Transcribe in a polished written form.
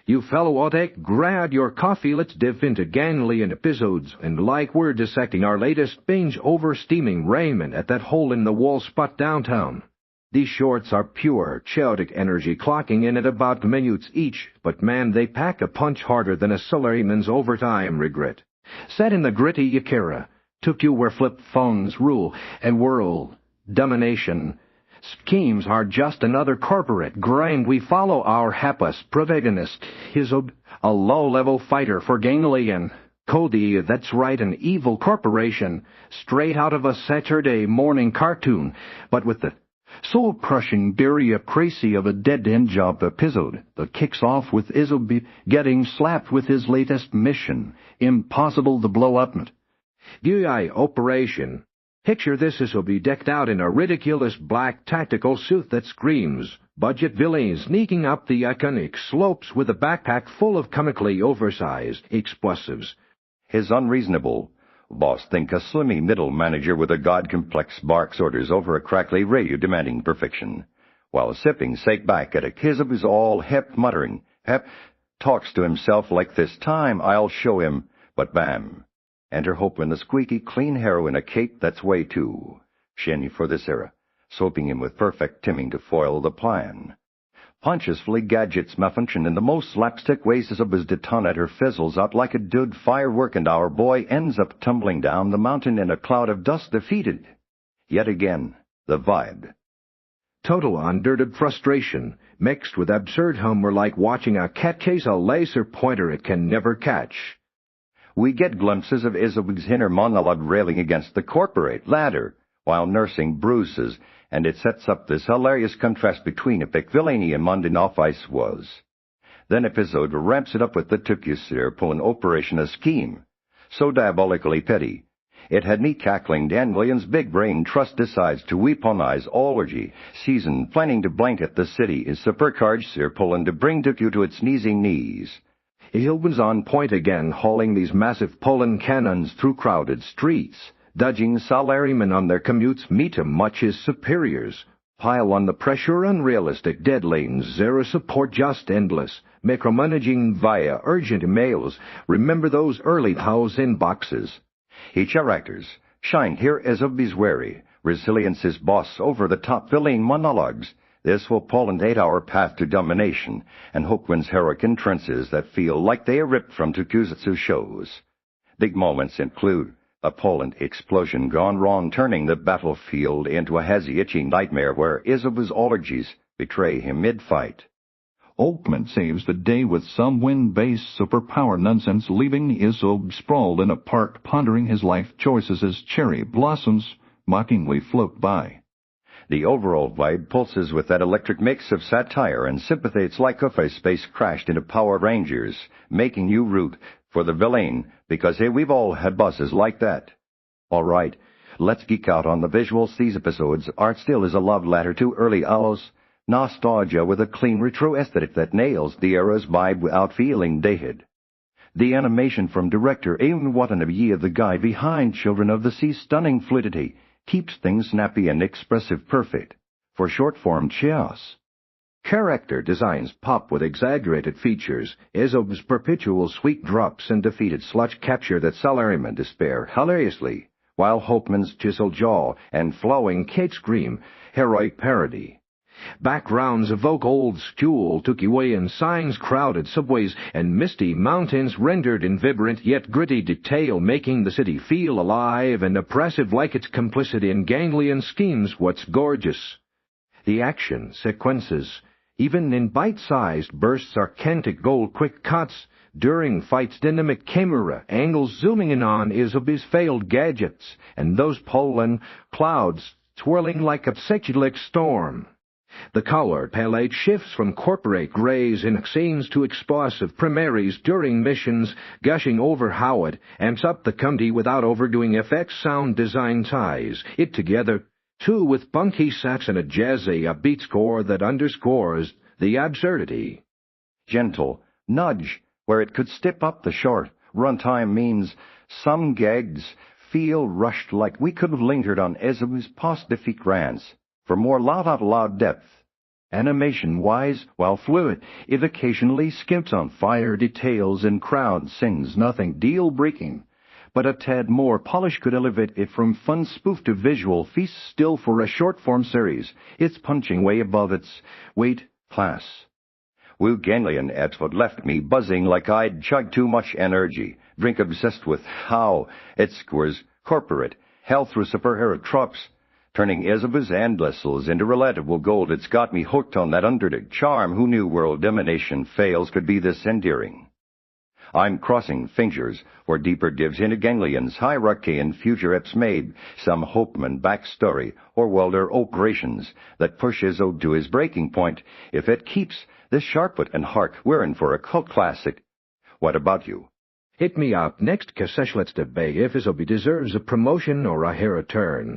You fellow ought grab your coffee, let's dive into Ganglion episodes, and like we're dissecting our latest binge over steaming raiment at that hole-in-the-wall spot downtown. These shorts are pure, chaotic energy clocking in at about minutes each, but man, they pack a punch harder than a salaryman's overtime regret. Set in the gritty Yakira, took you where flip phones rule, and world domination. Schemes are just another corporate grind. We follow our hapless protagonist, a low-level fighter for Ganglion. Cody, that's right, an evil corporation, straight out of a Saturday morning cartoon, but with the soul-crushing bureaucracy of a dead-end job episode that kicks off with Isobe getting slapped with his latest mission, impossible to blow up. GUI operation. Picture this Isobe decked out in a ridiculous black tactical suit that screams budget villain sneaking up the iconic slopes with a backpack full of comically oversized explosives. His unreasonable boss think a slimy middle manager with a god-complex barks orders over a crackly radio demanding perfection, while sipping sake back at a kiss of his all hep muttering, hep, talks to himself like this time I'll show him, but bam. Enter Hope in the squeaky clean heroine, a cape that's way too shinny for this era, soaping him with perfect timing to foil the plan. Punches fully gadgets malfunction in the most slapstick ways as of his detonator fizzles out like a dude firework, and our boy ends up tumbling down the mountain in a cloud of dust defeated. Yet again, the vibe. Total undirded frustration, mixed with absurd humor like watching a cat chase a laser pointer it can never catch. We get glimpses of Isobe's inner monologue railing against the corporate ladder while nursing bruises, and it sets up this hilarious contrast between epic villainy and mundane off-ice was. Then episode ramps it up with the Tukisir pulling operation a scheme, so diabolically petty. It had me cackling. Ganglion's big brain trust decides to weaponize allergy season, planning to blanket the city is supercharged Poland to bring Tukyu to its sneezing knees. Ilbin's on point again, hauling these massive Poland cannons through crowded streets. Dodging salarymen on their commutes meet him much his superiors. Pile on the pressure unrealistic dead lanes, zero support just endless. Micromanaging via urgent emails. Remember those early house inboxes. Each characters shine here as of his wary. Resilience is boss over-the-top villain monologues. This will Poland 8-hour path to domination, and Hope wins heroic entrances that feel like they are ripped from Tokusatsu shows. Big moments include a Poland explosion gone wrong, turning the battlefield into a hazy-itching nightmare where Isobe's allergies betray him mid-fight. Oakman saves the day with some wind-based superpower nonsense, leaving Isobe sprawled in a park pondering his life choices as cherry blossoms mockingly float by. The overall vibe pulses with that electric mix of satire and sympathy. It's like if a space crashed into Power Rangers, making you root for the villain, because hey, we've all had bosses like that. All right, let's geek out on the visuals. These episodes' art still is a love letter to early owls, nostalgia with a clean retro aesthetic that nails the era's vibe without feeling dated. The animation from director Eamon Watanabe, the guy behind Children of the Sea's stunning fluidity, keeps things snappy and expressive perfect for short-form chaos. Character designs pop with exaggerated features. Isobe's perpetual sweet drops and defeated sludge capture that salarymen despair hilariously, while Hopeman's chiseled jaw and flowing Kate scream heroic parody. Backgrounds evoke old school Tokiwoian signs, crowded subways, and misty mountains rendered in vibrant yet gritty detail, making the city feel alive and oppressive like its complicity in Ganglion schemes. What's gorgeous? The action sequences, even in bite-sized bursts, are cantic gold quick cuts. During fights, dynamic camera angles zooming in on Isobe's failed gadgets, and those pollen clouds swirling like a psychedelic storm. The color palette shifts from corporate grays in scenes to explosive primaries during missions, gushing over how it amps up the comedy without overdoing effects. Sound design ties it together, too, with funky sax and a jazzy beat score that underscores the absurdity. Gentle nudge where it could step up the short runtime means some gags feel rushed, like we could have lingered on Isobe's post-defeat rants for more loud-out-loud depth. Animation-wise, while fluid, it occasionally skips on fire details and crowd scenes, nothing deal-breaking. But a tad more polish could elevate it from fun spoof to visual feast still for a short-form series. It's punching way above its weight class. Will Ganglion at what left me buzzing like I'd chugged too much energy, drink obsessed with how it scores corporate, health through superhero tropes, turning Isabel's endlessels into relatable gold. It's got me hooked on that underdog charm. Who knew world domination fails could be this endearing? I'm crossing fingers for deeper dives into Ganglion's hierarchy and future eps made, some Hopeman backstory or welder operations that push Izzo to his breaking point. If it keeps this sharpwood and heart, we're in for a cult classic. What about you? Hit me up next, 'cause let's debate if Izzo deserves a promotion or a hero turn.